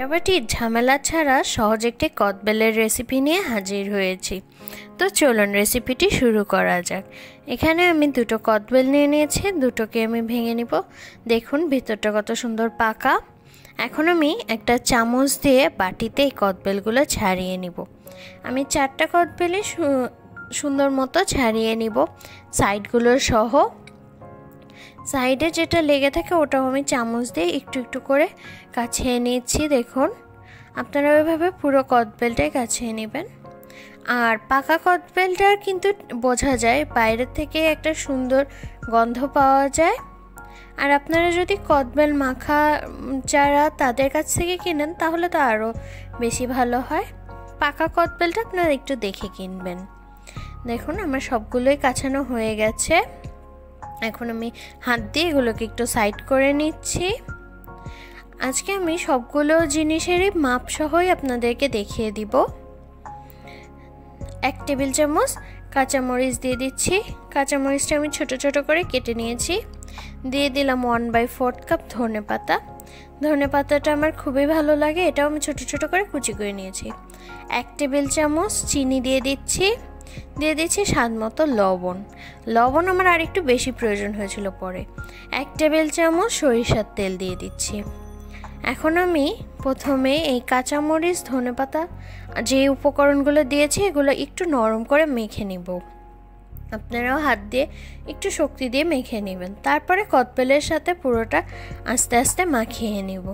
বাটাবাটির ঝামেলা ছাড়া সহজ একটি কদবেলের রেসিপি নিয়ে হাজির হয়েছি। তো চলুন রেসিপিটি শুরু করা যাক। এখানে আমি দুটো কদবেল নিয়ে নিয়েছি, দুটোকে আমি ভেঙে নিব। দেখুন ভিতরটা কত সুন্দর পাকা। এখন আমি একটা চামচ দিয়ে বাটিতে এই কদবেলগুলো ছাড়িয়ে নিব। আমি 4টা কদবেলই সুন্দর মতো ছাড়িয়ে নিব, সাইডগুলোর সহ। সাইডে যেটা লেগে থাকে ওটাও আমি চামচ দিয়ে একটু একটু করে কাছিয়ে নিচ্ছি। দেখুন আপনারা ওইভাবে পুরো কদবেলটাই কাছিয়ে নেবেন। আর পাকা কদবেলটার কিন্তু বোঝা যায়, বাইরে থেকে একটা সুন্দর গন্ধ পাওয়া যায়। আর আপনারা যদি কদবেল মাখা যারা তাদের কাছ থেকে কিনেন তাহলে তো আরও বেশি ভালো হয়। পাকা কদবেলটা আপনারা একটু দেখে কিনবেন। দেখুন আমার সবগুলোই কাছানো হয়ে গেছে। এখন আমি হাত দিয়ে এগুলোকে একটু সাইড করে নিচ্ছি। আজকে আমি সবগুলো জিনিসেরই মাপ সহই আপনাদেরকে দেখিয়ে দিব। 1 টেবিল চামচ কাঁচামরিচ দিয়ে দিচ্ছি। কাঁচামরিচটা আমি ছোট ছোট করে কেটে নিয়েছি। দিয়ে দিলাম 1/4 কাপ ধনে পাতা। ধনে পাতাটা আমার খুবই ভালো লাগে, এটাও আমি ছোট ছোট করে কুচি করে নিয়েছি। 1 টেবিল চামচ চিনি দিয়ে দিচ্ছি। দিয়ে দিচ্ছি স্বাদ মতো লবণ। লবণ আমার আর একটু বেশি প্রয়োজন হয়েছিল পরে। 1 টেবিল চামচ সরিষার তেল দিয়ে দিচ্ছি। এখন আমি প্রথমে এই কাঁচামরিচ ধনেপাতা যে উপকরণগুলো দিয়েছি এগুলো একটু নরম করে মেখে নিব। আপনারাও হাত দিয়ে একটু শক্তি দিয়ে মেখে নেবেন। তারপরে কদবেলের সাথে পুরোটা আস্তে আস্তে মাখিয়ে নেব।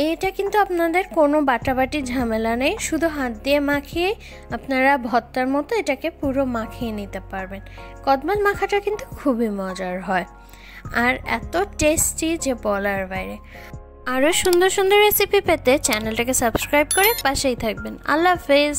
এইটা কিন্তু আপনাদের কোনো বাটাবাটি ঝামেলা নেই, শুধু হাত দিয়ে মাখিয়ে আপনারা ভর্তার মতো এটাকে পুরো মাখিয়ে নিতে পারবেন। কদবেল মাখাটা কিন্তু খুবই মজার হয় আর এত টেস্টি যে বলার বাইরে। আরও সুন্দর সুন্দর রেসিপি পেতে চ্যানেলটাকে সাবস্ক্রাইব করে পাশেই থাকবেন। আল্লাহ হাফেজ।